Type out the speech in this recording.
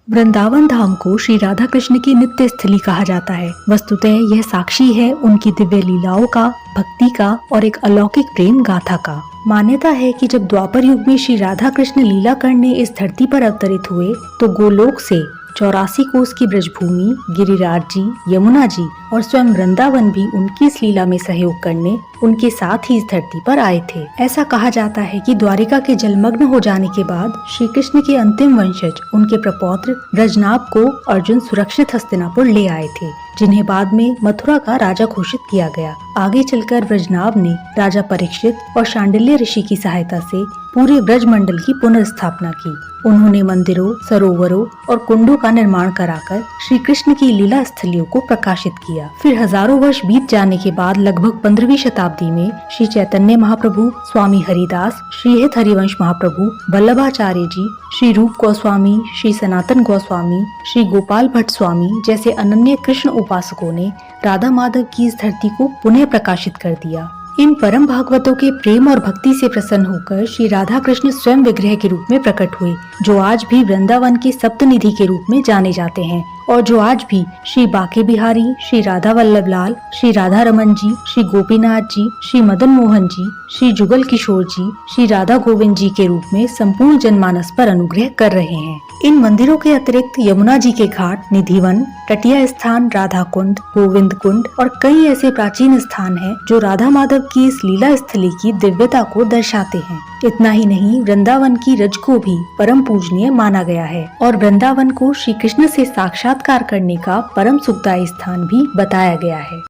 वृंदावन धाम को श्री राधा कृष्ण की नित्य स्थली कहा जाता है। वस्तुतः यह साक्षी है उनकी दिव्य लीलाओं का, भक्ति का और एक अलौकिक प्रेम गाथा का। मान्यता है कि जब द्वापर युग में श्री राधा कृष्ण लीला करने इस धरती पर अवतरित हुए तो गोलोक से 84 कोस की ब्रजभूमि, गिरिराज जी, यमुना जी और स्वयं वृंदावन भी उनकी इस लीला में सहयोग करने उनके साथ ही इस धरती पर आए थे। ऐसा कहा जाता है कि द्वारिका के जलमग्न हो जाने के बाद श्री कृष्ण के अंतिम वंशज उनके प्रपौत्र ब्रजनाभ को अर्जुन सुरक्षित हस्तिनापुर ले आए थे, जिन्हें बाद में मथुरा का राजा घोषित किया गया। आगे चलकर ब्रजनाभ ने राजा परीक्षित और शांडिल्य ऋषि की सहायता से पूरे ब्रज मंडल की पुनर्स्थापना की। उन्होंने मंदिरों, सरोवरों और कुंडों का निर्माण कराकर श्री कृष्ण की लीला स्थलियों को प्रकाशित किया। फिर हजारों वर्ष बीत जाने के बाद लगभग 15वीं शताब्दी में श्री चैतन्य महाप्रभु, स्वामी हरिदास, श्री हित हरिवंश महाप्रभु, वल्लभाचार्य जी, श्री रूप गोस्वामी, श्री सनातन गोस्वामी, श्री गोपाल भट्ट स्वामी जैसे अनन्य कृष्ण उपासकों ने राधा माधव की इस धरती को पुनः प्रकाशित कर दिया। इन परम भागवतों के प्रेम और भक्ति से प्रसन्न होकर श्री राधा कृष्ण स्वयं विग्रह के रूप में प्रकट हुए, जो आज भी वृंदावन के सप्तनिधि के रूप में जाने जाते हैं और जो आज भी श्री बाके बिहारी, श्री राधा वल्लभ लाल, श्री राधा रमन जी, श्री गोपीनाथ जी, श्री मदन मोहन जी, श्री जुगल किशोर जी, श्री राधा गोविंद जी के रूप में संपूर्ण जनमानस पर अनुग्रह कर रहे हैं। इन मंदिरों के अतिरिक्त यमुना जी के घाट, निधिवन, तटीय स्थान, राधा कुंड, गोविंद कुंड और कई ऐसे प्राचीन स्थान हैं जो राधा माधव की इस लीला स्थली की दिव्यता को दर्शाते हैं। इतना ही नहीं, वृंदावन की रज को भी परम पूजनीय माना गया है और वृंदावन को श्री कृष्ण से साक्षात्कार करने का परम सुखदायी स्थान भी बताया गया है।